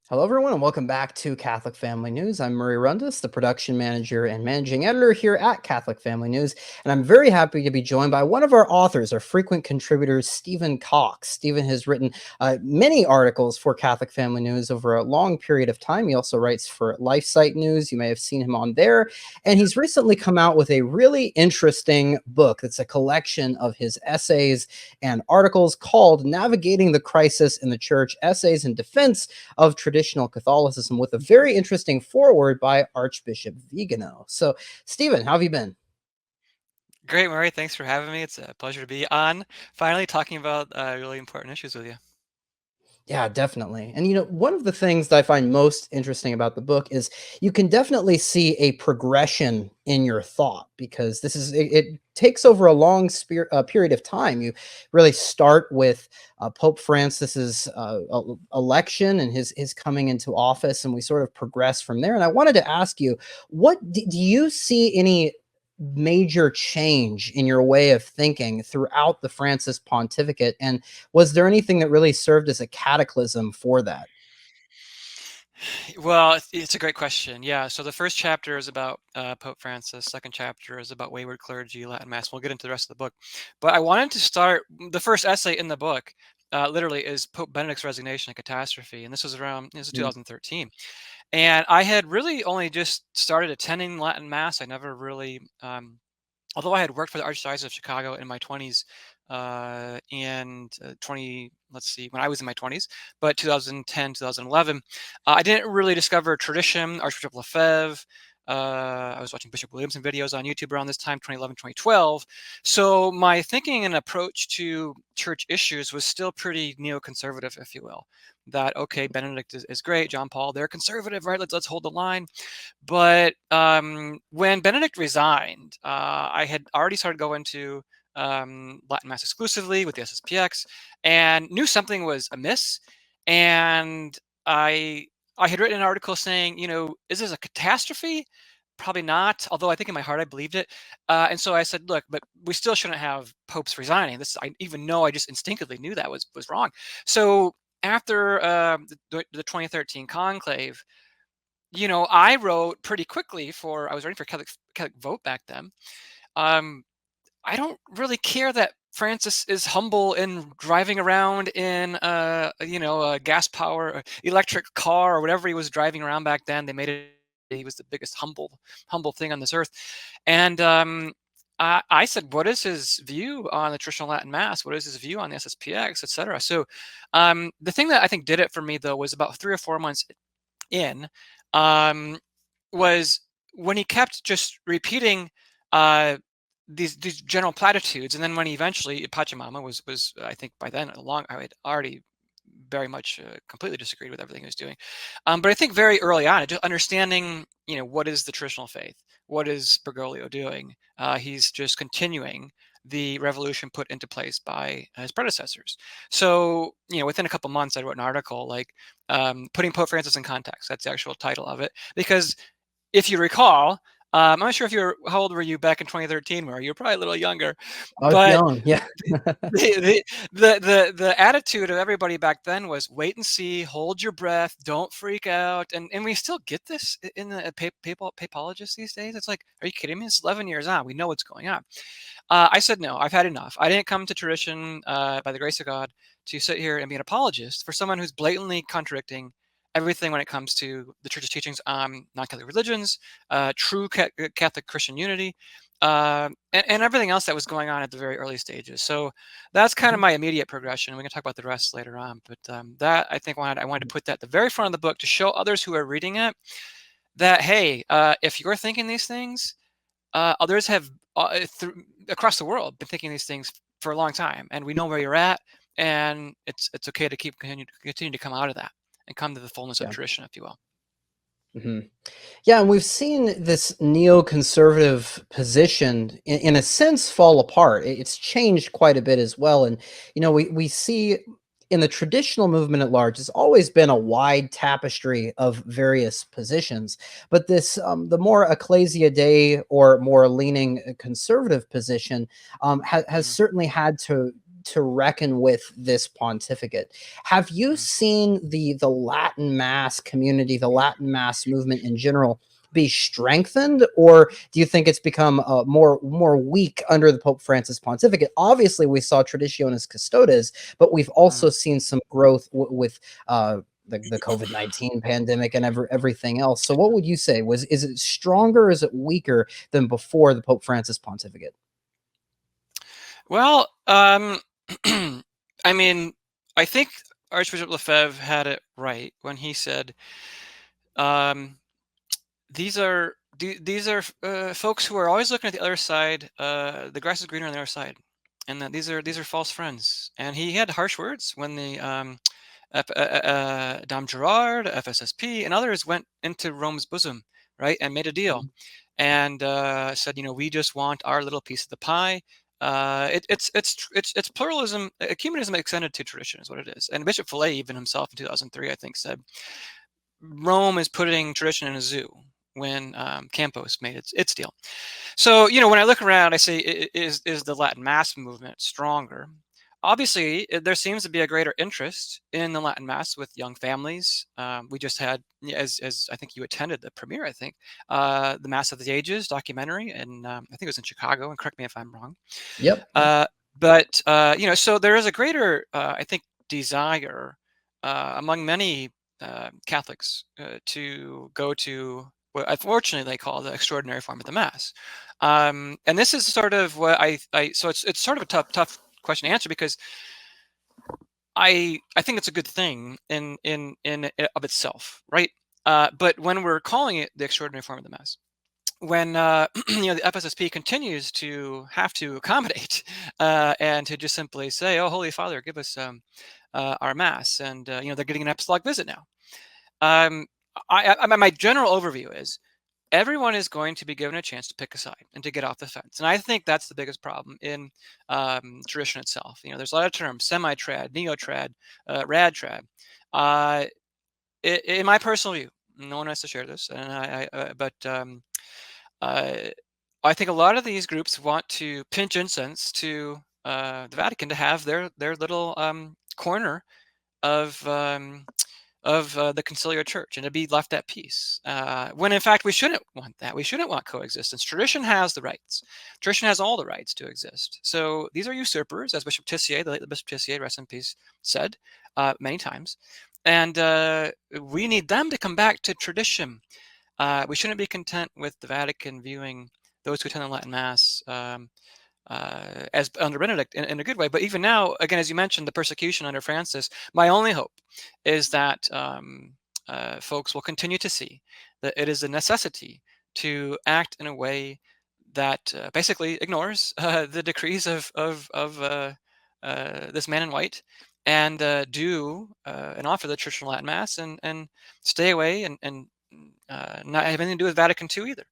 Hello, everyone, and welcome back to Catholic Family News. I'm Murray Rundis, the production manager and managing editor here at Catholic Family News, and I'm very happy to be joined by one of our authors, our frequent contributors, Stephen Kokx. Stephen has written many articles for Catholic Family News over a long period of time. He also writes for LifeSite News. You may have seen him on there, and he's recently come out with a really interesting book. It's a collection of his essays and articles called "Navigating the Crisis in the Church: Essays in Defense of Traditional Catholicism," with a very interesting foreword by Archbishop Vigano. So, Stephen, how have you been? Great, Murray. Thanks for having me. It's a pleasure to be on. Finally, talking about really important issues with you. Yeah, definitely. And one of the things that I find most interesting about the book is you can definitely see a progression in your thought because it takes over a long period of time. You really start with Pope Francis's election and his coming into office, and we sort of progress from there. And I wanted to ask you, do you see any major change in your way of thinking throughout the Francis pontificate? And was there anything that really served as a cataclysm for that? Well, it's a great question. Yeah. So the first chapter is about Pope Francis. Second chapter is about wayward clergy, Latin Mass. We'll get into the rest of the book. But I wanted to start the first essay in the book. Literally is Pope Benedict's resignation, a catastrophe, and this was around this is Mm, 2013, and I had really only just started attending Latin Mass. I never really although I had worked for the Archdiocese of Chicago in my 20s, and 20, let's see, when I was in my 20s, but 2010, 2011, I didn't really discover tradition, Archbishop Lefebvre. I was watching Bishop Williamson videos on YouTube around this time, 2011, 2012. So my thinking and approach to church issues was still pretty neoconservative, if you will. That, okay, Benedict is great, John Paul, they're conservative, right? Let's hold the line. But when Benedict resigned, I had already started going to Latin Mass exclusively with the SSPX, and knew something was amiss. And I had written an article saying, is this a catastrophe? Probably not. Although I think in my heart I believed it. And so I said, look, but we still shouldn't have popes resigning. I even know I just instinctively knew that was wrong. So after the 2013 conclave, I wrote pretty quickly I was writing for Catholic Vote back then. Um, I don't really care that Francis is humble in driving around in a gas power electric car or whatever he was driving around back then. They made it he was the biggest humble thing on this earth. And I said, what is his view on the traditional Latin Mass? What is his view on the SSPX, etc.? So the thing that I think did it for me, though, was about 3 or 4 months in, um, was when he kept just repeating uh, these general platitudes, and then when he eventually Pachamama was I think by then I had already very much completely disagreed with everything he was doing, but I think very early on, just understanding what is the traditional faith, what is Bergoglio doing, he's just continuing the revolution put into place by his predecessors. So within a couple months, I wrote an article like putting Pope Francis in context. That's the actual title of it. Because if you recall, I'm not sure if how old were you back in 2013, where you were probably a little younger, I was but young, yeah. the attitude of everybody back then was wait and see, hold your breath, don't freak out, and we still get this in the papologists these days. It's like, are you kidding me? It's 11 years on. We know what's going on. I said no. I've had enough. I didn't come to tradition by the grace of God to sit here and be an apologist for someone who's blatantly contradicting everything when it comes to the church's teachings on non-Catholic religions, true Catholic Christian unity, and everything else that was going on at the very early stages. So that's kind of Mhm. my immediate progression. We can talk about the rest later on, but that I think I wanted to put that at the very front of the book to show others who are reading it that, hey, if you're thinking these things, others have across the world been thinking these things for a long time, and we know where you're at, and it's okay to continue to come out of that and come to the fullness of Yeah. tradition, if you will. Mhm. Yeah, and we've seen this neoconservative position, in a sense, fall apart. It's changed quite a bit as well, and we see in the traditional movement at large, it's always been a wide tapestry of various positions. But the more Ecclesia Dei or more leaning conservative position, has Mhm. certainly had to reckon with this pontificate. Have you Mm. seen the Latin Mass community, the Latin Mass movement in general, be strengthened, or do you think it's become more weak under the Pope Francis pontificate? Obviously, we saw Traditionis Custodes, but we've Mm. also seen some growth with the COVID-19 pandemic and everything else. So, what would you say? Is it stronger? Is it weaker than before the Pope Francis pontificate? Well, I mean, I think Archbishop Lefebvre had it right when he said, um, these are folks who are always looking at the other side. The grass is greener on the other side, and that these are false friends." And he had harsh words when the Dom Gerard, FSSP, and others went into Rome's bosom, right, and made a deal, and said, we just want our little piece of the pie. It's pluralism, ecumenism extended to tradition is what it is. And Bishop Fillet, even himself in 2003, I think, said Rome is putting tradition in a zoo when Campos made its deal. So, when I look around, I say, is the Latin Mass movement stronger? Obviously, there seems to be a greater interest in the Latin Mass with young families. We just had, as I think you attended the premiere, I think, the Mass of the Ages documentary, and I think it was in Chicago. And correct me if I'm wrong. Yep. Yep. Uh, but so there is a greater, I think, desire among many Catholics to go to what unfortunately they call the extraordinary form of the Mass. And this is sort of what so it's sort of a tough question to answer, because I think it's a good thing in of itself, right? But when we're calling it the extraordinary form of the Mass, when the FSSP continues to have to accommodate and to just simply say, "Oh, Holy Father, give us our Mass," and they're getting an apostolic visit now. Um, my general overview is everyone is going to be given a chance to pick a side and to get off the fence. And I think that's the biggest problem in tradition itself. There's a lot of terms: semi-trad, neo-trad, rad-trad. Uh, in my personal view, no one has to share this, and uh, I think a lot of these groups want to pinch incense to the Vatican to have their little corner of the conciliar church and to be left at peace. When in fact we shouldn't want that. We shouldn't want coexistence. Tradition has the rights. Tradition has all the rights to exist. So these are usurpers, as Bishop Tissier, the late Bishop Tissier, rest in peace, said many times. And we need them to come back to tradition. We shouldn't be content with the Vatican viewing those who attend the Latin Mass as under Benedict in a good way. But even now, again, as you mentioned, the persecution under Francis, my only hope is that folks will continue to see that it is a necessity to act in a way that basically ignores the decrees of this man in white, and do and offer the traditional Latin Mass, and stay away and not have anything to do with Vatican II either.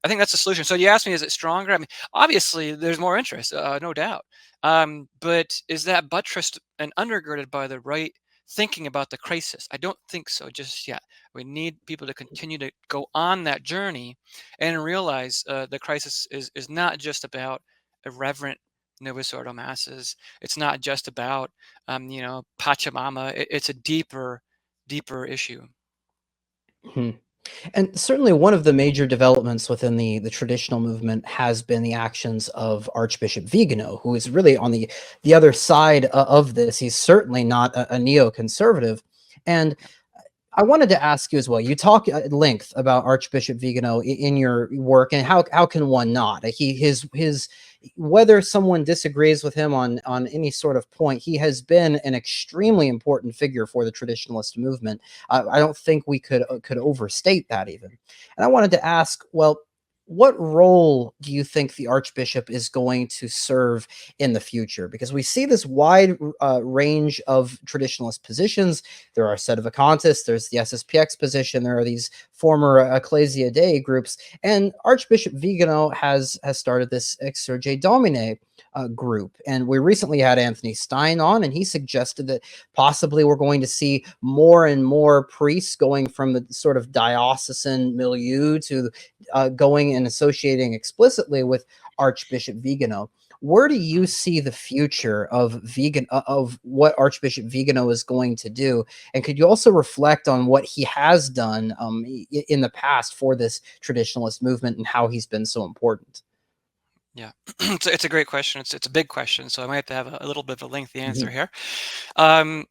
I think that's the solution. So you asked me, is it stronger? I mean, obviously, there's more interest, no doubt. But is that buttressed and undergirded by the right thinking about the crisis? I don't think so just yet. We need people to continue to go on that journey and realize the crisis is not just about irreverent Novus Ordo masses. It's not just about, Pachamama. It's a deeper issue. Hmm. And certainly one of the major developments within the traditional movement has been the actions of Archbishop Vigano, who is really on the other side of this. He's certainly not a neoconservative. And I wanted to ask you as well. You talk at length about Archbishop Vigano in your work, and how can one not? His whether someone disagrees with him on any sort of point, he has been an extremely important figure for the traditionalist movement. I don't think we could overstate that even. And I wanted to ask, well, what role do you think the Archbishop is going to serve in the future? Because we see this wide range of traditionalist positions. There are sedevacantists, there's the SSPX position, there are these former Ecclesia Dei groups, and Archbishop Vigano has started this Exsurge Domine group. And we recently had Anthony Stein on, and he suggested that possibly we're going to see more and more priests going from the sort of diocesan milieu to going and associating explicitly with Archbishop Vigano. Where do you see the future of of what Archbishop Vigano is going to do? And could you also reflect on what he has done in the past for this traditionalist movement and how he's been so important? Yeah, it's a great question. It's a big question, so I might have to have a little bit of a lengthy answer Mhm. here. Um,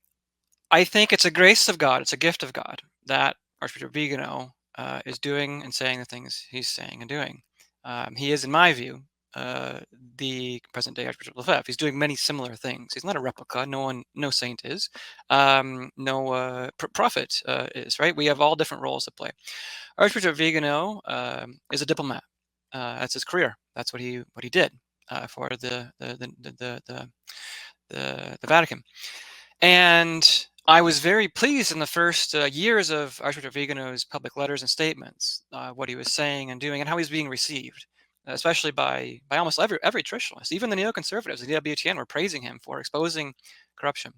I think it's a grace of God. It's a gift of God that Archbishop Vigano is doing and saying the things he's saying and doing. He is, in my view, uh, the present day Archbishop Lefebvre. He's doing many similar things. He's not a replica. No saint is. No prophet is. Right. We have all different roles to play. Archbishop Vigano is a diplomat. That's his career. That's what he did for the Vatican. And I was very pleased in the first years of Archbishop Vigano's public letters and statements, what he was saying and doing, and how he's being received, especially by almost every traditionalist. Even the neoconservatives, the DWTN, were praising him for exposing corruption.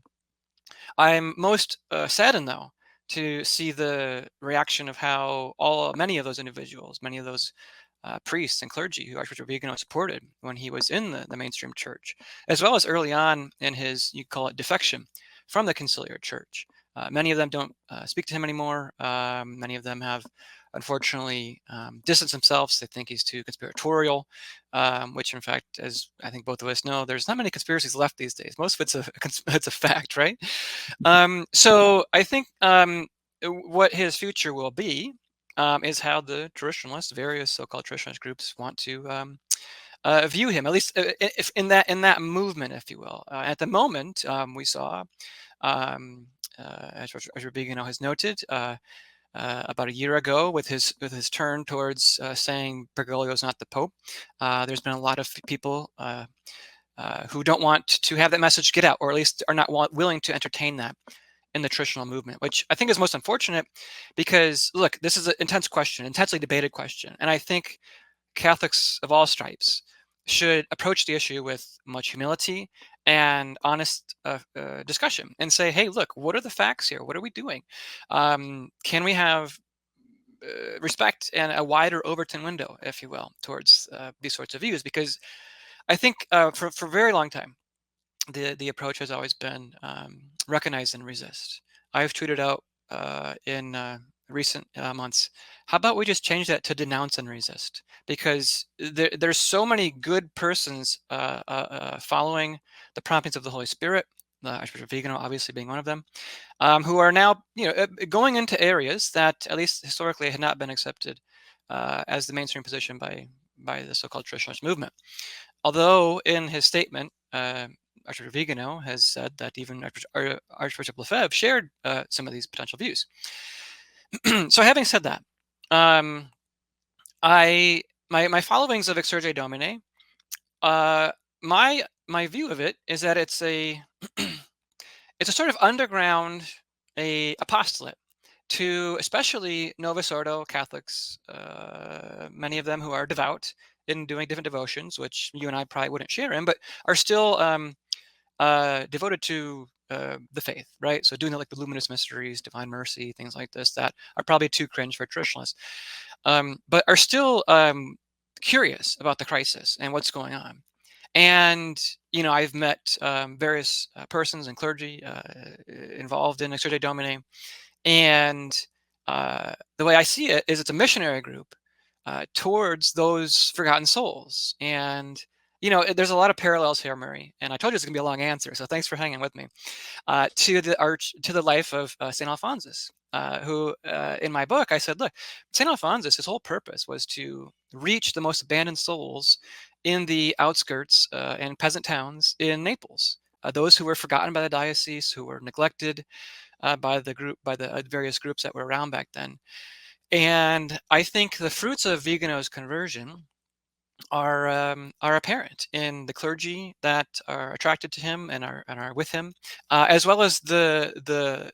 I'm most saddened, though, to see the reaction of how many of those individuals, many of those priests and clergy who Archbishop Vigano supported when he was in the mainstream church, as well as early on in his, you call it, defection from the conciliar church. Many of them don't speak to him anymore. Many of them have, unfortunately, distanced themselves. They think he's too conspiratorial, which, in fact, as I think both of us know, there's not many conspiracies left these days. Most of it's a fact, right? So I think what his future will be is how the traditionalists, various so-called traditionalist groups, want to view him. At least if in that movement, if you will. At the moment, we saw, as Vigano has noted, about a year ago, with his turn towards saying Bergoglio is not the Pope. There's been a lot of people who don't want to have that message get out, or at least are not willing to entertain that in the traditional movement, which I think is most unfortunate because, look, this is an intense question, intensely debated question. And I think Catholics of all stripes should approach the issue with much humility and honest discussion and say, hey, look, what are the facts here? What are we doing? Can we have respect and a wider Overton window, if you will, towards these sorts of views? Because I think for a very long time, the approach has always been recognize and resist. I've tweeted out in recent months, how about we just change that to denounce and resist? Because there's so many good persons following the promptings of the Holy Spirit, Archbishop Vigano obviously being one of them, who are now going into areas that at least historically had not been accepted as the mainstream position by the so-called traditionalist movement. Although in his statement, Archbishop Vigano has said that even Archbishop Lefebvre shared some of these potential views. So having said that, my followings of Exsurge Domine, my view of it is that it's a it's a sort of underground apostolate to especially Novus Ordo Catholics, many of them who are devout in doing different devotions, which you and I probably wouldn't share in, but are still devoted to the faith, right? So doing like the luminous mysteries, divine mercy, things like this that are probably too cringe for traditionalists, but are still curious about the crisis and what's going on. And I've met various persons and clergy involved in Exsurge Domine, and the way I see it is it's a missionary group towards those forgotten souls. And there's a lot of parallels here, Murray. And I told you it's gonna be a long answer, so thanks for hanging with me. To the life of Saint Alphonsus, who in my book I said, look, Saint Alphonsus, his whole purpose was to reach the most abandoned souls in the outskirts and peasant towns in Naples. Those who were forgotten by the diocese, who were neglected by the various groups that were around back then. And I think the fruits of Vigano's conversion are apparent in the clergy that are attracted to him and are with him, as well as the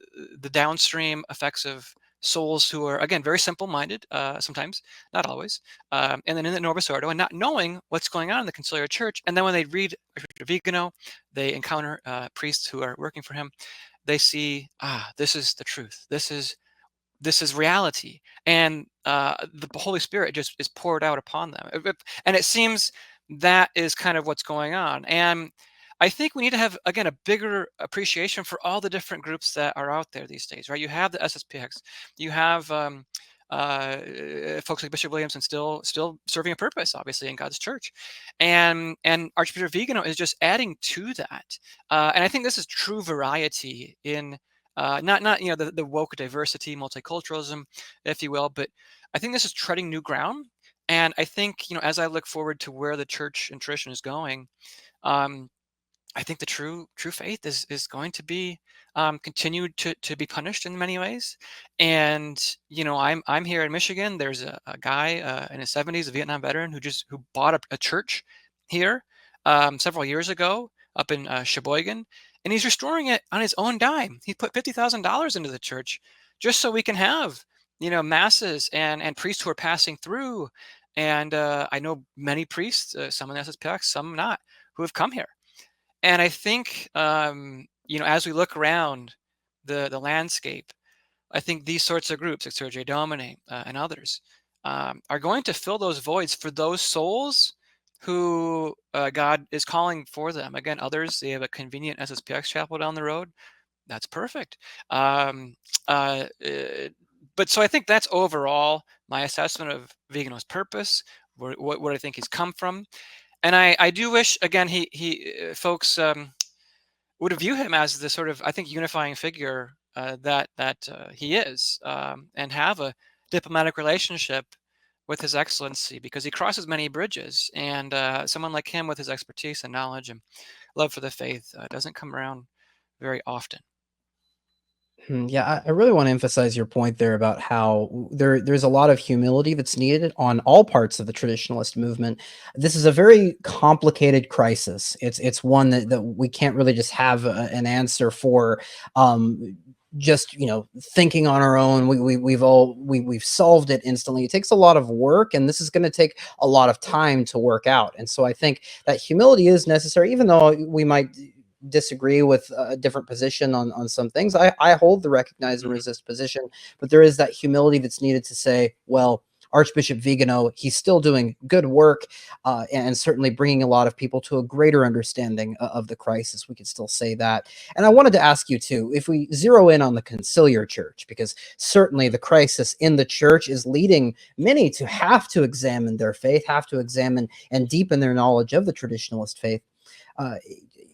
downstream effects of souls who are, again, very simple-minded, sometimes, not always, and then in the Novus Ordo, and not knowing what's going on in the conciliar church. And then when they read Archbishop Vigano, they encounter priests who are working for him. They see, this is the truth. This is reality, and the Holy Spirit just is poured out upon them. And it seems that is kind of what's going on. And I think we need to have, again, a bigger appreciation for all the different groups that are out there these days, right? You have the SSPX, you have folks like Bishop Williamson still serving a purpose, obviously, in God's church, and Archbishop Vigano is just adding to that. And I think this is true variety in not the woke diversity, multiculturalism, if you will, but I think this is treading new ground. And I think, as I look forward to where the church and tradition is going, um, I think the true faith is going to be continued to be punished in many ways. And I'm here in Michigan. There's a guy in his 70s, a Vietnam veteran, who bought a church here several years ago up in Sheboygan, and he's restoring it on his own dime. He put $50,000 into the church just so we can have masses and priests who are passing through. And I know many priests, some in SSPX, some not, who have come here. And I think, as we look around the landscape, I think these sorts of groups, like Sergei Domine and others, are going to fill those voids for those souls who God is calling for them. Again, others, they have a convenient SSPX chapel down the road. That's perfect. Um, but so I think that's overall my assessment of Vigano's purpose, what I think he's come from. And I do wish, again, he folks would view him as the sort of, I think, unifying figure that he is, and have a diplomatic relationship with His Excellency, because he crosses many bridges, and someone like him with his expertise and knowledge and love for the faith doesn't come around very often. Yeah, I really want to emphasize your point there about how there's a lot of humility that's needed on all parts of the traditionalist movement. This is a very complicated crisis. It's one that we can't really just have an answer for. Just thinking on our own, we've solved it instantly. It takes a lot of work, and this is going to take a lot of time to work out. And so I think that humility is necessary, even though we might disagree with a different position on some things. I hold the recognize and Mhm. resist position, but there is that humility that's needed to say, well, Archbishop Vigano, he's still doing good work, and certainly bringing a lot of people to a greater understanding of the crisis. We could still say that. And I wanted to ask you too, if we zero in on the conciliar church, because certainly the crisis in the church is leading many to have to examine their faith, have to examine and deepen their knowledge of the traditionalist faith. Uh,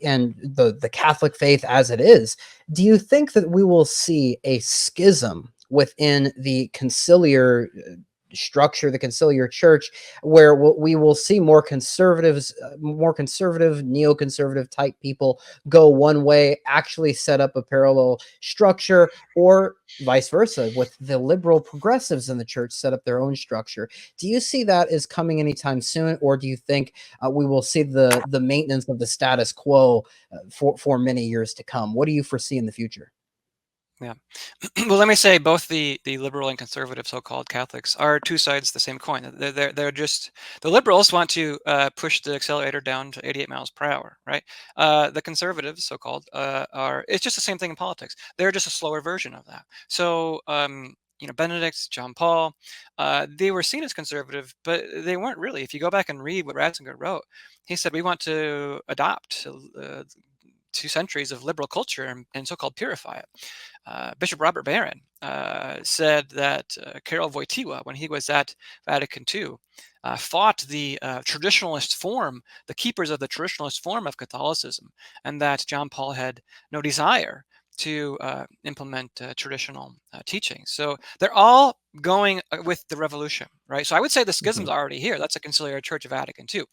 and the Catholic faith as it is, do you think that we will see a schism within the conciliar structure, the conciliar church, where we will see more conservatives, more conservative, neoconservative type people go one way, actually set up a parallel structure, or vice versa, with the liberal progressives in the church set up their own structure? Do you see that as coming anytime soon, or do you think we will see the maintenance of the status quo for many years to come? What do you foresee in the future? Yeah. Well, let me say both the liberal and conservative so-called Catholics are two sides of the same coin. They're just, the liberals want to push the accelerator down to 88 miles per hour, right? The conservatives, so-called, are, it's just the same thing in politics. They're just a slower version of that. So, Benedict, John Paul, they were seen as conservative, but they weren't really. If you go back and read what Ratzinger wrote, he said we want to adopt 2 centuries of liberal culture and so-called purify it. Bishop Robert Barron said that Karol Wojtyła, when he was at Vatican II, fought the traditionalist form, the keepers of the traditionalist form of Catholicism, and that John Paul had no desire to implement traditional teachings. So they're all going with the revolution, right? So I would say the schism's Mhm. already here. That's a conciliar church of Vatican II.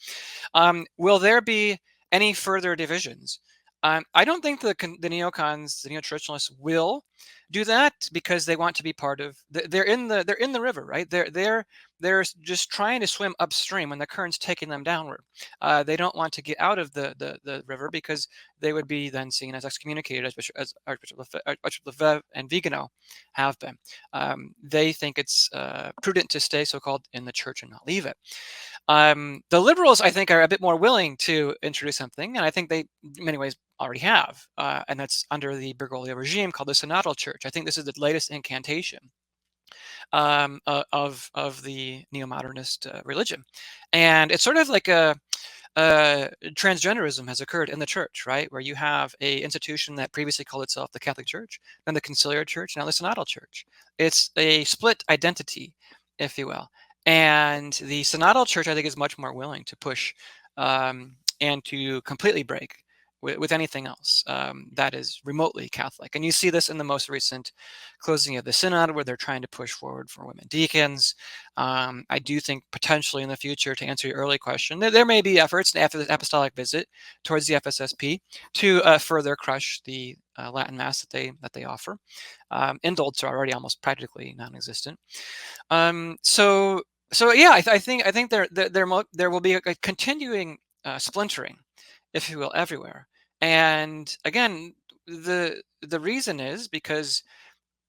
Will there be any further divisions? I don't think the neocons, the neo-traditionalists, will do that because they want to be part of. They're in the river, right? they're just trying to swim upstream when the current's taking them downward. They don't want to get out of the river because they would be then seen as excommunicated, as Archbishop Lefebvre and Vigano have been. They think it's prudent to stay so-called in the church and not leave it. The liberals, I think, are a bit more willing to introduce something, and I think they, in many ways, already have, and that's under the Bergoglio regime called the Synodal Church. I think this is the latest incantation of the neo-modernist religion, and it's sort of like a transgenderism has occurred in the church, right? Where you have a institution that previously called itself the Catholic Church, then the Conciliar Church, now the Synodal Church. It's a split identity, if you will. And the Synodal Church, I think, is much more willing to push and to completely break with anything else that is remotely Catholic. And you see this in the most recent closing of the synod, where they're trying to push forward for women deacons. I do think potentially in the future, to answer your early question, there may be efforts after the apostolic visit towards the FSSP to further crush the Latin Mass that they offer. Indults are already almost practically non-existent. So yeah, I think there will be a continuing splintering, if you will, everywhere. And again, the reason is because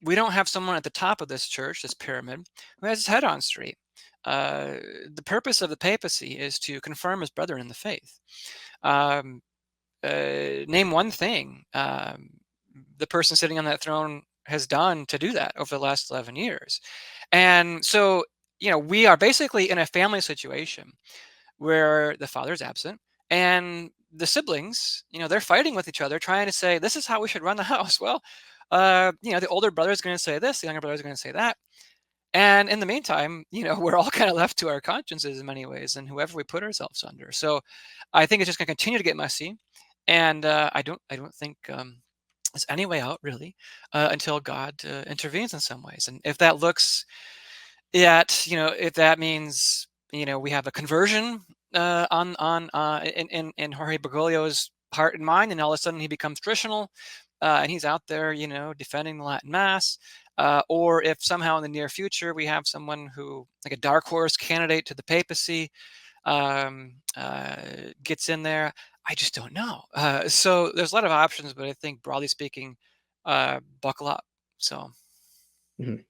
we don't have someone at the top of this church, this pyramid, who has his head on straight. The purpose of the papacy is to confirm his brethren in the faith. Um, Name one thing the person sitting on that throne has done to do that over the last 11 years. And so, we are basically in a family situation where the father's absent and the siblings, they're fighting with each other, trying to say, this is how we should run the house. Well, the older brother is going to say this, the younger brother is going to say that. And in the meantime, we're all kind of left to our consciences in many ways, and whoever we put ourselves under. So I think it's just going to continue to get messy. And I don't think there's any way out, really, until God intervenes in some ways. And if that looks if that means, we have a conversion in Jorge Bergoglio's heart and mind, and all of a sudden he becomes traditional, and he's out there, defending the Latin Mass, or if somehow in the near future we have someone who, like a dark horse candidate to the papacy, gets in there, I just don't know. So there's a lot of options, but I think broadly speaking, buckle up. So. Mhm.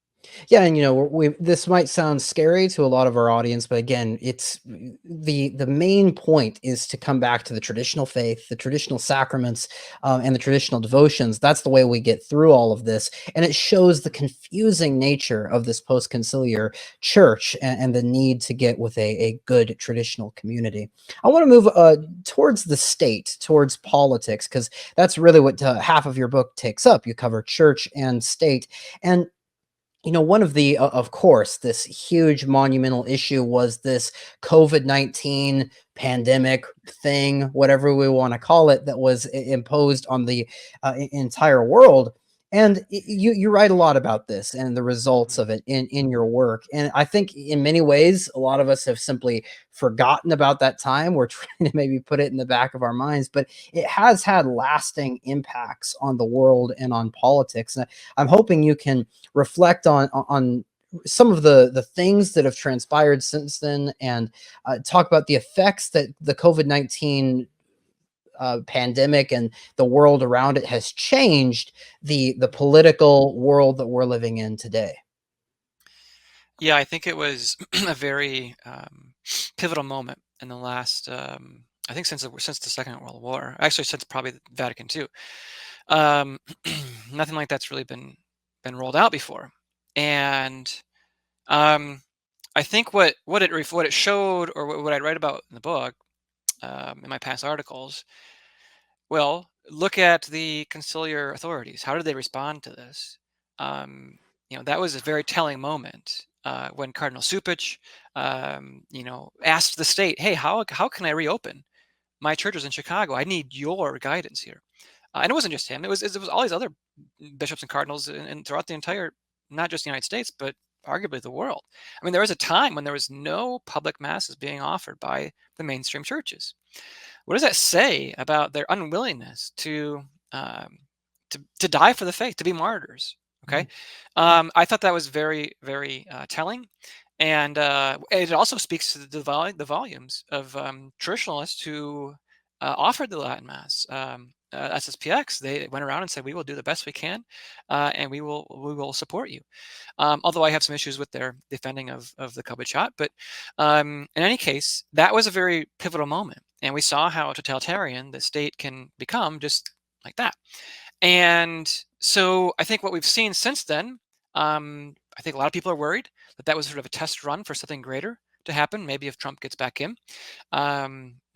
Yeah, and this might sound scary to a lot of our audience, but again, it's the main point is to come back to the traditional faith, the traditional sacraments, and the traditional devotions. That's the way we get through all of this, and it shows the confusing nature of this post-conciliar church and the need to get with a good traditional community. I want to move towards the state, towards politics, because that's really what half of your book takes up. You cover church and state, and one of the, of course, this huge monumental issue was this COVID-19 pandemic thing, whatever we want to call it, that was imposed on the entire world. And you write a lot about this and the results of it in your work. And I think in many ways, a lot of us have simply forgotten about that time. We're trying to maybe put it in the back of our minds, but it has had lasting impacts on the world and on politics. And I'm hoping you can reflect on some of the things that have transpired since then, and talk about the effects that the COVID-19 pandemic and the world around it has changed the political world that we're living in today. Yeah, I think it was a very pivotal moment in the last, I think since the Second World War, actually since probably the Vatican II. Um, Nothing like that's really been rolled out before, and um, I think what it showed, or what I write about in the book, in my past articles. Well, look at the conciliar authorities. How did they respond to this? That was a very telling moment when Cardinal Supich, asked the state, "Hey, how can I reopen my churches in Chicago? I need your guidance here." And it wasn't just him; it was all these other bishops and cardinals and throughout the entire, not just the United States, but arguably the world. I mean, there was a time when there was no public masses being offered by the mainstream churches. What does that say about their unwillingness um, to die for the faith, to be martyrs? Okay, I thought that was very, very telling, And it also speaks to the volumes of traditionalists who offered the Latin Mass. SSPX, they went around and said, "We will do the best we can, and we will support you." Although I have some issues with their defending of the COVID shot, but in any case, that was a very pivotal moment, and we saw how totalitarian the state can become just like that. And so I think what we've seen since then, I think a lot of people are worried that that was sort of a test run for something greater to happen. Maybe if Trump gets back in,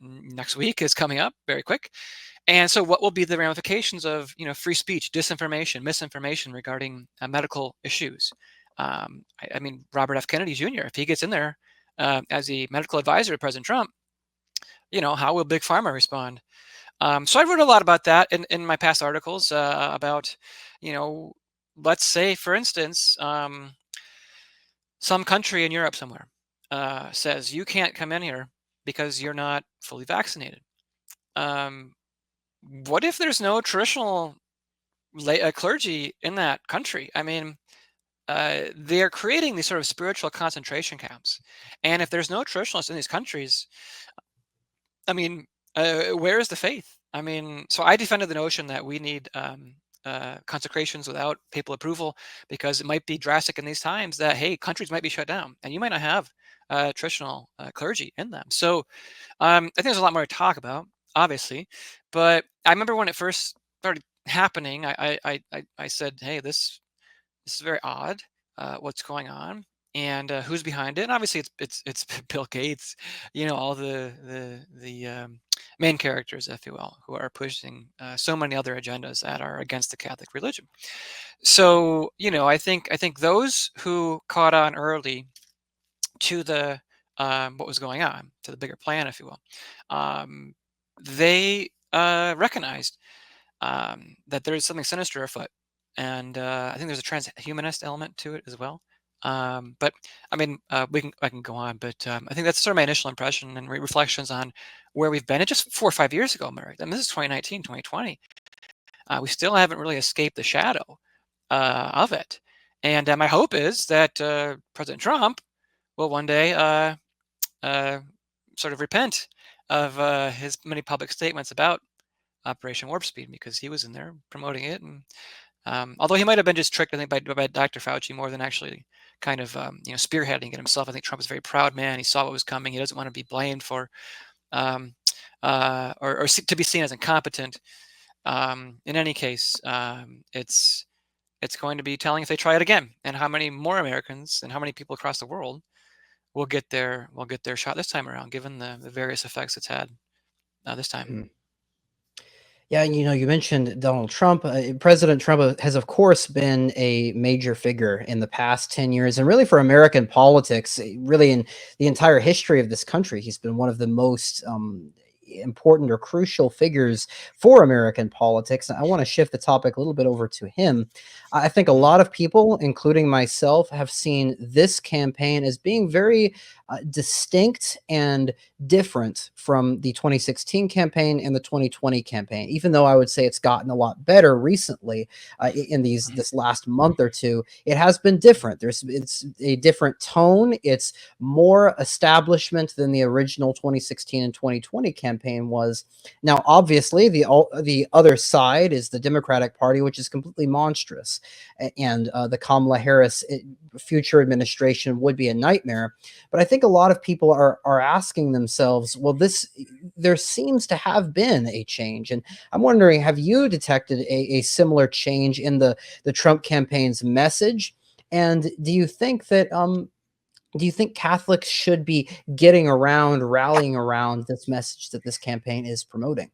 next week is coming up very quick. And so what will be the ramifications of, free speech, disinformation, misinformation regarding medical issues? I mean, Robert F. Kennedy Jr., if he gets in there as the medical advisor to President Trump, how will Big Pharma respond? So I wrote a lot about that in my past articles about, you know, let's say, for instance, some country in Europe somewhere says you can't come in here because you're not fully vaccinated. Um, what if there's no traditional clergy in that country? I mean, they're creating these sort of spiritual concentration camps. And if there's no traditionalists in these countries, I mean, where is the faith? I mean, so I defended the notion that we need consecrations without papal approval because it might be drastic in these times that, hey, countries might be shut down and you might not have traditional clergy in them. So I think there's a lot more to talk about, obviously. But I remember when it first started happening, I said, hey, this is very odd. What's going on, and who's behind it? And obviously, it's Bill Gates. All the main characters, if you will, who are pushing so many other agendas that are against the Catholic religion. So, I think those who caught on early to the what was going on, to the bigger plan, if you will, they recognized that there is something sinister afoot, and I think there's a transhumanist element to it as well. But I mean, I can go on, but I think that's sort of my initial impression and reflections on where we've been. And just 4 or 5 years ago, Murray. I mean, this is 2019, 2020. We still haven't really escaped the shadow of it. And my hope is that President Trump will one day uh, sort of repent of his many public statements about Operation Warp Speed, because he was in there promoting it. And although he might have been just tricked, I think, by Dr. Fauci more than actually kind of spearheading it himself. I think Trump is a very proud man. He saw what was coming. He doesn't want to be blamed for um, or to be seen as incompetent. In any case, it's going to be telling if they try it again, and how many more Americans and how many people across the world will get their shot this time around, given the various effects it's had this time. Mhm. Yeah, you mentioned Donald Trump. President Trump has, of course, been a major figure in the past 10 years, and really for American politics, really in the entire history of this country. He's been one of the most important or crucial figures for American politics. I want to shift the topic a little bit over to him. I think a Mhm. lot of people, including myself, have seen this campaign as being very distinct and different from the 2016 campaign and the 2020 campaign, even though I would say it's gotten a lot better recently in this last month or two. It has been different. It's a different tone. It's more establishment than the original 2016 and 2020 campaign was. Now, obviously, the other side is the Democratic Party, which is completely monstrous, and the Kamala Harris future administration would be a nightmare. But I think a lot of people are asking themselves, well, there seems to have been a change, and I'm wondering, have you detected a similar change in the Trump campaign's message? And do you think Catholics should be rallying around this message that this campaign is promoting?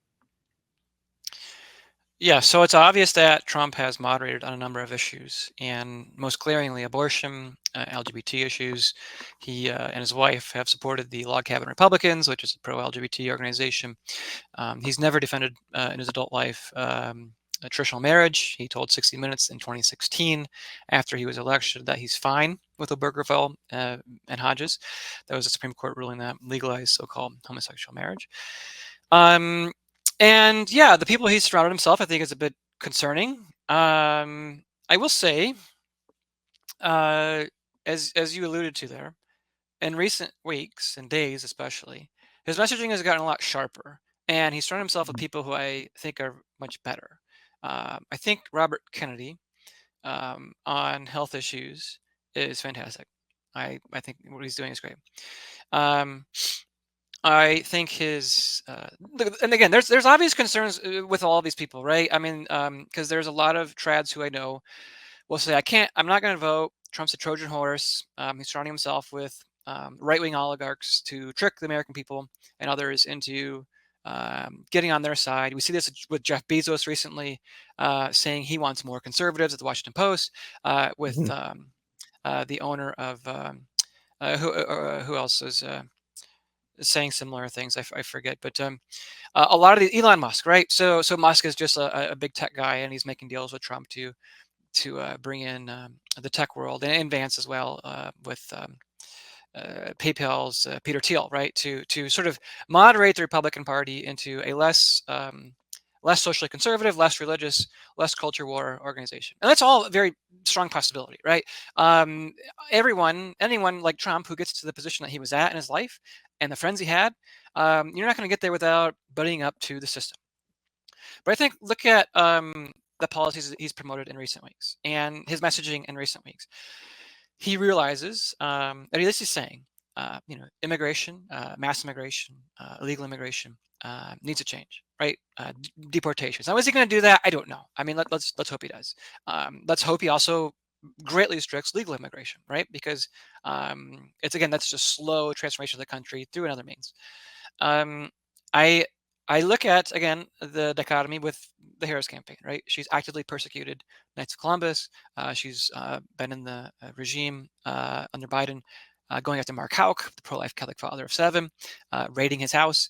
Yeah, so it's obvious that Trump has moderated on a number of issues, and most glaringly, abortion, LGBT issues. He and his wife have supported the Log Cabin Republicans, which is a pro-LGBT organization. He's never defended in his adult life a traditional marriage. He told 60 Minutes in 2016, after he was elected, that he's fine with Obergefell and Hodges. That was a Supreme Court ruling that legalized so-called homosexual marriage. Um, and yeah, the people he's surrounded himself, I think, is a bit concerning. I will say, uh, as you alluded to there, in recent weeks and days, especially, his messaging has gotten a lot sharper, and he's surrounded himself with Mhm. people who I think are much better. I think Robert Kennedy on health issues is fantastic. I think what he's doing is great. Um, I think and again, there's obvious concerns with all these people, right? I mean, because there's a lot of trads who I know will say, I'm not going to vote. Trump's a Trojan horse. He's surrounding himself with right-wing oligarchs to trick the American people and others into getting on their side. We see this with Jeff Bezos recently, saying he wants more conservatives at the Washington Post, with Mhm. the owner of who else is saying similar things. I forget, but a lot of the Elon Musk, right? So Musk is just a big tech guy, and he's making deals with Trump to bring in the tech world and Vance as well, with PayPal's Peter Thiel, right? To sort of moderate the Republican Party into a less socially conservative, less religious, less culture war organization, and that's all a very strong possibility, right? Um, anyone like Trump who gets to the position that he was at in his life and the friends he had, you're not going to get there without buddying up to the system. But I think look at the policies that he's promoted in recent weeks and his messaging in recent weeks. He realizes, at least he's saying, immigration, mass immigration, illegal immigration needs a change, right? Deportations. Now, is he going to do that? I don't know. I mean, let's hope he does. Let's hope he also greatly restricts legal immigration, right? Because it's again that's just slow transformation of the country through another means. Um, I I look at again the dichotomy with the Harris campaign, right? She's actively persecuted Knights of Columbus. She's been in the regime under Biden, going after Mark Houck, the pro-life Catholic father of seven, raiding his house.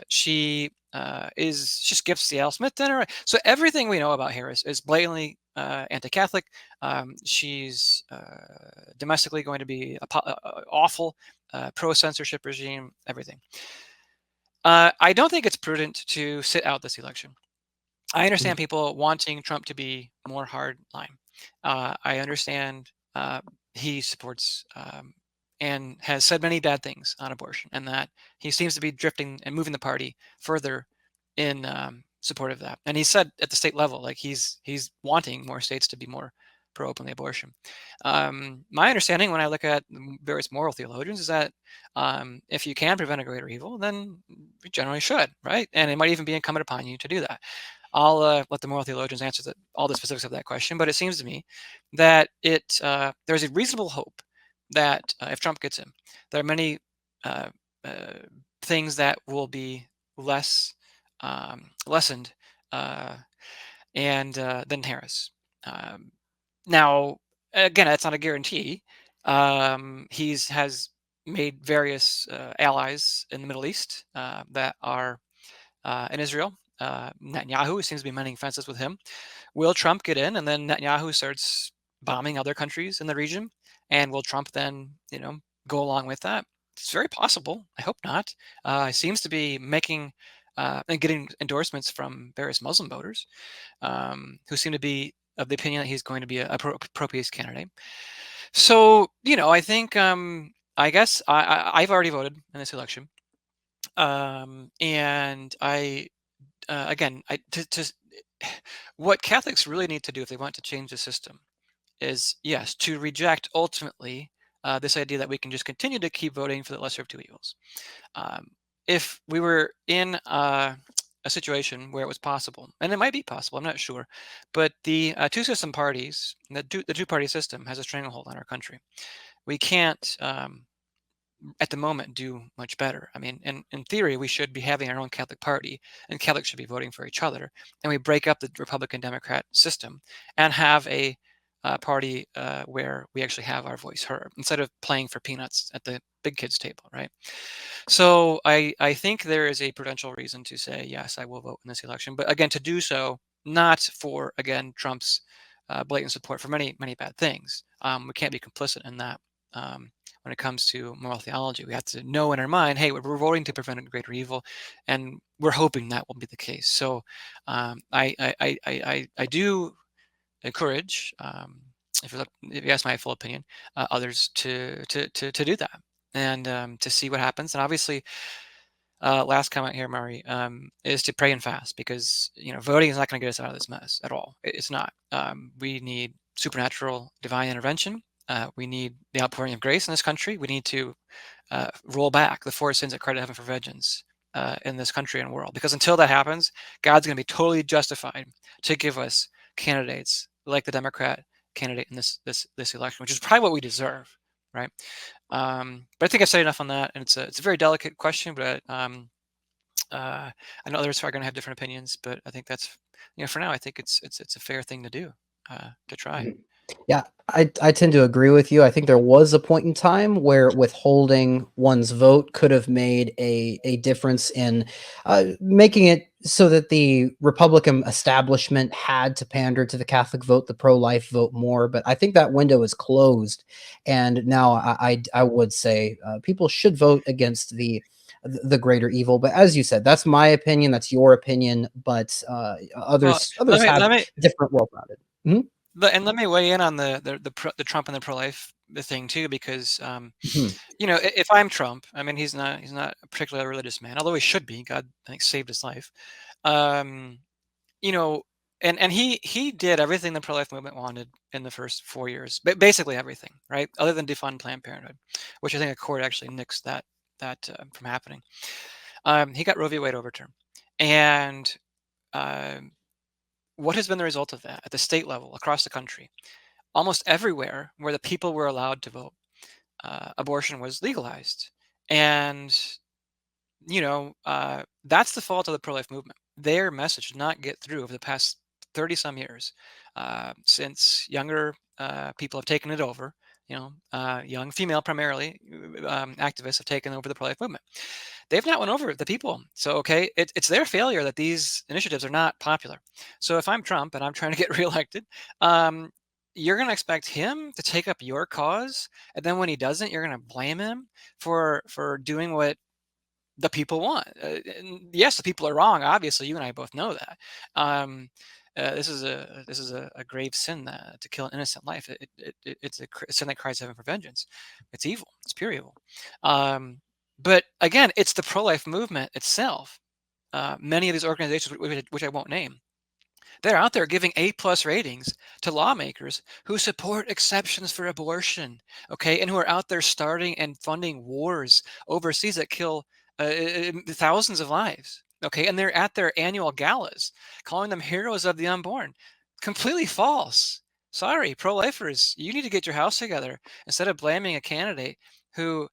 She skips the Al Smith dinner. So everything we know about Harris is blatantly anti-Catholic. She's domestically going to be awful, pro-censorship regime, everything. I don't think it's prudent to sit out this election. I Mhm. understand people wanting Trump to be more hard line. I understand he supports and has said many bad things on abortion, and that he seems to be drifting and moving the party further in support of that. And he said at the state level, like he's wanting more states to be more pro openly abortion. My understanding when I look at various moral theologians is that if you can prevent a greater evil, then you generally should, right? And it might even be incumbent upon you to do that. I'll let the moral theologians answer all the specifics of that question, but it seems to me that there's a reasonable hope that if Trump gets in, there are many uh, uh, things that will be lessened, uh, and than Harris. Um, Now, again, that's not a guarantee. He's has made various allies in the Middle East that are in Israel. Netanyahu seems to be mending fences with him. Will Trump get in, and then Netanyahu starts bombing other countries in the region? And will Trump then, go along with that? It's very possible. I hope not. He seems to be making and getting endorsements from various Muslim voters who seem to be of the opinion that he's going to be a pro-peace candidate. So, I think, I guess I've already voted in this election, and again, what Catholics really need to do if they want to change the system is, yes, to reject ultimately this idea that we can just continue to keep voting for the lesser of two evils. Um, if we were in a situation where it was possible, and it might be possible, I'm not sure, but the two system parties, the two party system has a stranglehold on our country. We can't at the moment do much better. I mean, in theory, we should be having our own Catholic Party, and Catholics should be voting for each other. And we break up the Republican Democrat system and have a party where we actually have our voice heard instead of playing for peanuts at the big kids table, right? So I think there is a prudential reason to say yes, I will vote in this election, but again, to do so not for again Trump's blatant support for many bad things. We can't be complicit in that. When it comes to moral theology, we have to know in our mind, hey, we're voting to prevent a greater evil, and we're hoping that will be the case. So I do encourage, if you ask my full opinion, others to do that. and to see what happens. And obviously, last comment here, Murray, is to pray and fast, because voting is not going to get us out of this mess at all. It's not. We need supernatural divine intervention. We need the outpouring of grace in this country. We need to roll back the four sins that cry to heaven for vengeance in this country and world. Because until that happens, God's going to be totally justified to give us candidates like the Democrat candidate in this election, which is probably what we deserve, right? But I think I've said enough on that, and it's a very delicate question, but I know others are going to have different opinions, but I think that's for now. I think it's a fair thing to do, to try. Mhm. Yeah, I tend to agree with you. I think there was a point in time where withholding one's vote could have made a difference in making it so that the Republican establishment had to pander to the Catholic vote, the pro-life vote more. But I think that window is closed, and now I would say people should vote against the greater evil. But as you said, that's my opinion. That's your opinion. But Well, others have let me different well-rounded. Mhm. and let me weigh in on the Trump and the pro-life thing too, because Mhm. if I'm Trump, I mean he's not a particularly religious man, although he should be. God, I think, saved his life. Um, you know, and he did everything the pro-life movement wanted in the first 4 years, basically everything, right? Other than defund Planned Parenthood, which I think a court actually nixed that from happening. He got Roe v. Wade overturned, and um, what has been the result of that at the state level across the country? Almost everywhere where the people were allowed to vote, abortion was legalized, and that's the fault of the pro-life movement. Their message did not get through over the past 30 some years, since younger people have taken it over. Young female primarily activists have taken over the pro-life movement. They've not won over the people. So, okay, it's their failure that these initiatives are not popular. So if I'm Trump and I'm trying to get reelected, um, you're going to expect him to take up your cause, and then when he doesn't, you're going to blame him for doing what the people want. And yes, the people are wrong. Obviously, you and I both know that. Um, this is a grave sin, to kill an innocent life. It's a sin that cries heaven for vengeance. It's evil. It's pure evil. Um, but again, it's the pro-life movement itself. Many of these organizations, which I won't name, they're out there giving A+ ratings to lawmakers who support exceptions for abortion, okay, and who are out there starting and funding wars overseas that kill thousands of lives, okay, and they're at their annual galas calling them heroes of the unborn. Completely false. Sorry, pro-lifers, you need to get your house together instead of blaming a candidate who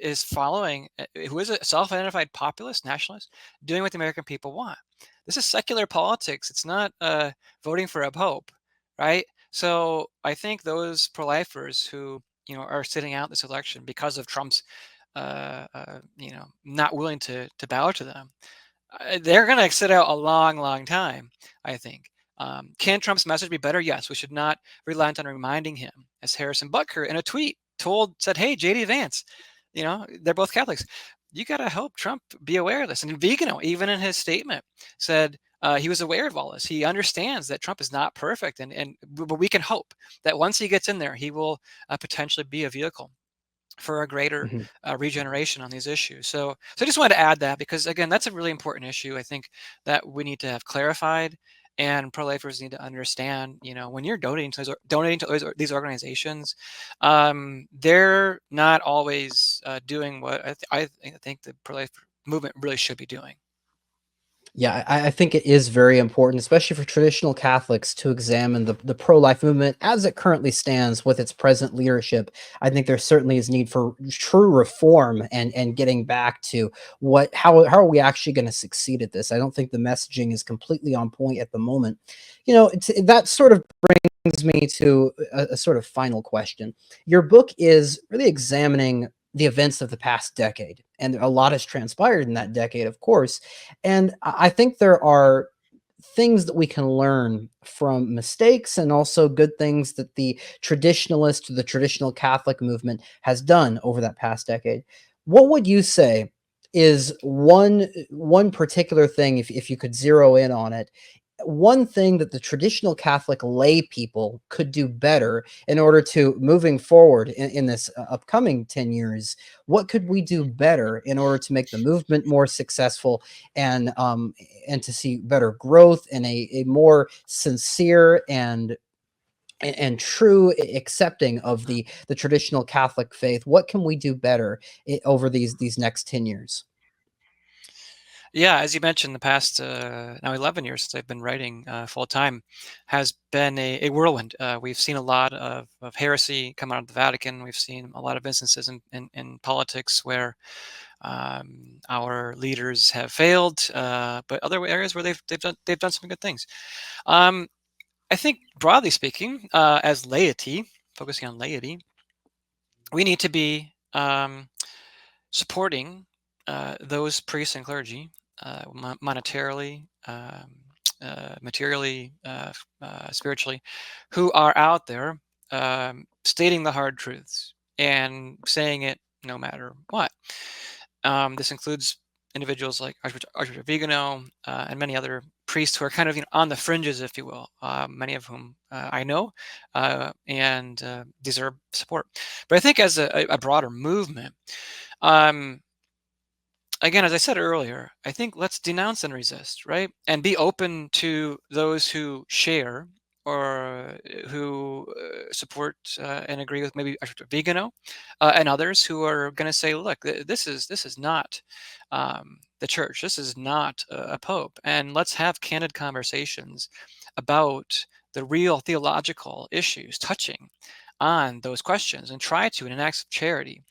is who is a self-identified populist nationalist, doing what the American people want. This is secular politics. It's not voting for a pope, right? So I think those pro-lifers who are sitting out this election because of Trump's not willing to bow to them, they're going to sit out a long, long time, I think. Can Trump's message be better? Yes. We should not relent on reminding him, as Harrison Butker in a tweet said, "Hey, JD Vance, they're both Catholics. You got to help Trump be aware of this." And Vigano, even in his statement, said he was aware of all this. He understands that Trump is not perfect, but we can hope that once he gets in there, he will potentially be a vehicle for a greater Mhm. regeneration on these issues. So I just wanted to add that, because again, that's a really important issue. I think that we need to have clarified, and pro-lifers need to understand. When you're donating to these organizations, they're not always doing what I think the pro-life movement really should be doing. Yeah, I think it is very important, especially for traditional Catholics, to examine the pro-life movement as it currently stands with its present leadership. I think there certainly is need for true reform and getting back to how are we actually going to succeed at this? I don't think the messaging is completely on point at the moment. That sort of brings me to a sort of final question. Your book is really examining the events of the past decade, and a lot has transpired in that decade, of course. And I think there are things that we can learn from mistakes and also good things that the traditionalist, the traditional Catholic movement has done over that past decade. What would you say is one particular thing, if you could zero in on it, one thing that the traditional Catholic lay people could do better in order to moving forward in this upcoming 10 years? What could we do better in order to make the movement more successful and to see better growth and a more sincere and true accepting of the traditional Catholic faith? What can we do better over these next 10 years? Yeah, as you mentioned, the past now 11 years since I've been writing full time has been a whirlwind. We've seen a lot of heresy come out of the Vatican. We've seen a lot of instances in politics where our leaders have failed, but other areas where they've done some good things. Um, I think broadly speaking, as laity, focusing on laity, we need to be supporting those priests and clergy monetarily, materially, spiritually, who are out there stating the hard truths and saying it no matter what. This includes individuals like Archbishop Vigano and many other priests who are kind of on the fringes, if you will. Many of whom I know and deserve support. But I think as a broader movement, um, again, as I said earlier, I think let's denounce and resist, right? And be open to those who share or who support and agree with maybe Vigano and others who are going to say, look, this is not the church. This is not a pope. And let's have candid conversations about the real theological issues touching on those questions and try to, in an act of charity,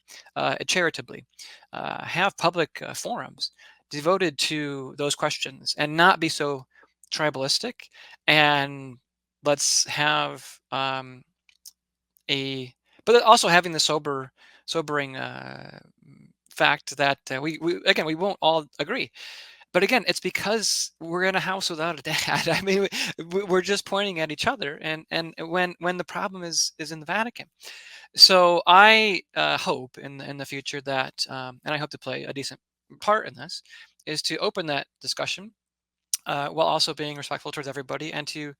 charitably, have public forums devoted to those questions and not be so tribalistic. And let's have a, but also having the sobering fact that we again, we won't all agree. But again, it's because we're in a house without a dad. I mean, we're just pointing at each other, and when the problem is in the Vatican. So I hope in the future that, and I hope to play a decent part in this, is to open that discussion while also being respectful towards everybody, and to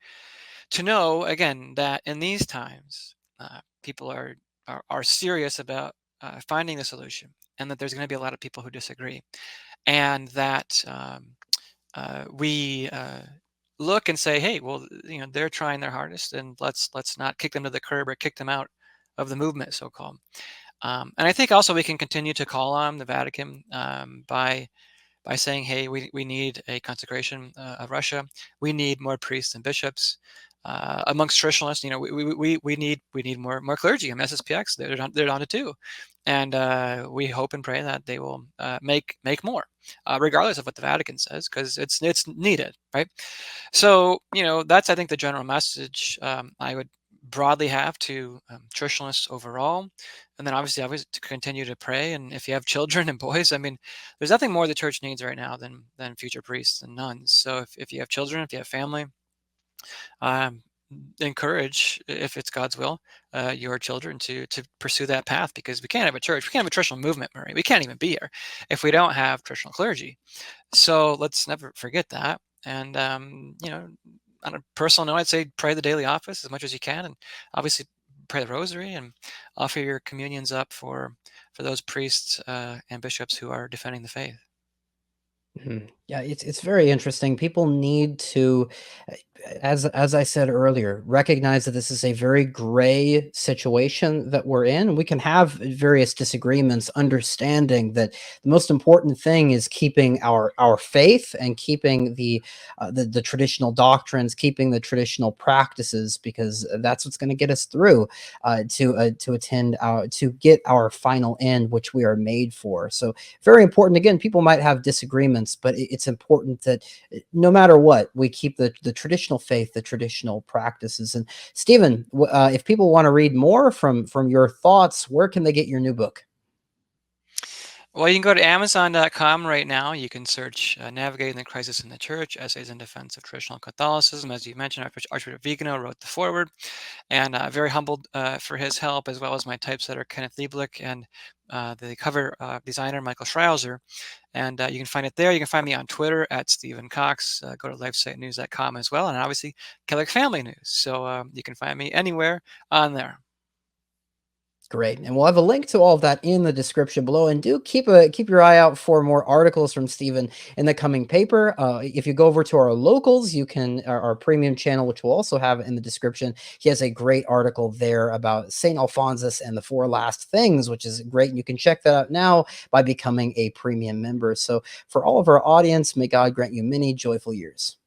know again that in these times, people are serious about finding a solution, and that there's going to be a lot of people who disagree, and that we look and say, hey, well, they're trying their hardest, and let's not kick them to the curb or kick them out of the movement, so called. And I think also we can continue to call on the Vatican by saying, hey, we need a consecration of Russia. We need more priests and bishops. Amongst traditionalists, we need more clergy. I mean, SSPX, they're on it too, and we hope and pray that they will make more, regardless of what the Vatican says, because it's needed, right? So that's, I think, the general message I would broadly have to traditionalists overall, and then obviously always to continue to pray. And if you have children and boys, I mean, there's nothing more the church needs right now than future priests and nuns. So if you have children, if you have family, um, encourage, if it's God's will, your children to pursue that path, because we can't have a church, we can't have a traditional movement, Murray. We can't even be here if we don't have traditional clergy. So let's never forget that. And on a personal note, I'd say pray the daily office as much as you can, and obviously pray the rosary and offer your communions up for those priests and bishops who are defending the faith. Mhm. Yeah, it's very interesting. People need to, uh, as I said earlier, recognize that this is a very gray situation that we're in. We can have various disagreements, understanding that the most important thing is keeping our faith and keeping the traditional doctrines, keeping the traditional practices, because that's what's going to get us through to attend to get our final end, which we are made for. So very important. Again, people might have disagreements, but it's important that no matter what, we keep the traditional faith, the traditional practices. And Stephen, if people want to read more from your thoughts, where can they get your new book? Well, you can go to Amazon.com right now. You can search Navigating the Crisis in the Church, Essays in Defense of Traditional Catholicism. As you mentioned, Archbishop Vigano wrote the foreword, and very humbled for his help, as well as my typesetter, Kenneth Lieblich, and the cover designer, Michael Schreiser. And you can find it there. You can find me on Twitter at Stephen Kokx. Go to lifesitenews.com as well, and obviously Catholic Family News. So you can find me anywhere on there. Great. And we'll have a link to all of that in the description below. And do keep your eye out for more articles from Stephen in the coming paper. If you go over to our locals, you can our premium channel, which we'll also have in the description. He has a great article there about St. Alphonsus and the four last things, which is great. And you can check that out now by becoming a premium member. So for all of our audience, may God grant you many joyful years.